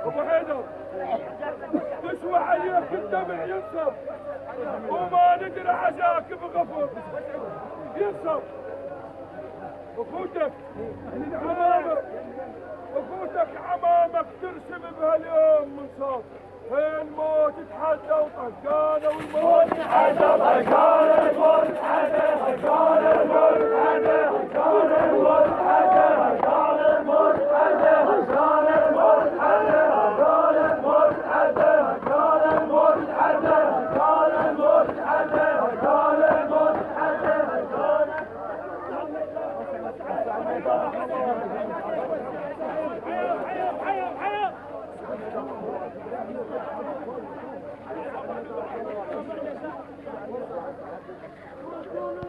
ابو حيدر تسوى عليك الدمع ينصب وما ندري عزاك بغفر ينصب. اخوتك عمامك اخوتك عمامك ترسم بهاليوم من صوت الموت تحدى وطقانه والموت تحدى طقانه الموت تحدى طقانه الموت تحدى طقانه الموت تحدى طقانه الموت تحدى طقانه الموت تحدى طقانه الموت تحدى طقانه الموت تحدى طقانه الموت تحدى طقانه الموت تحدى طقانه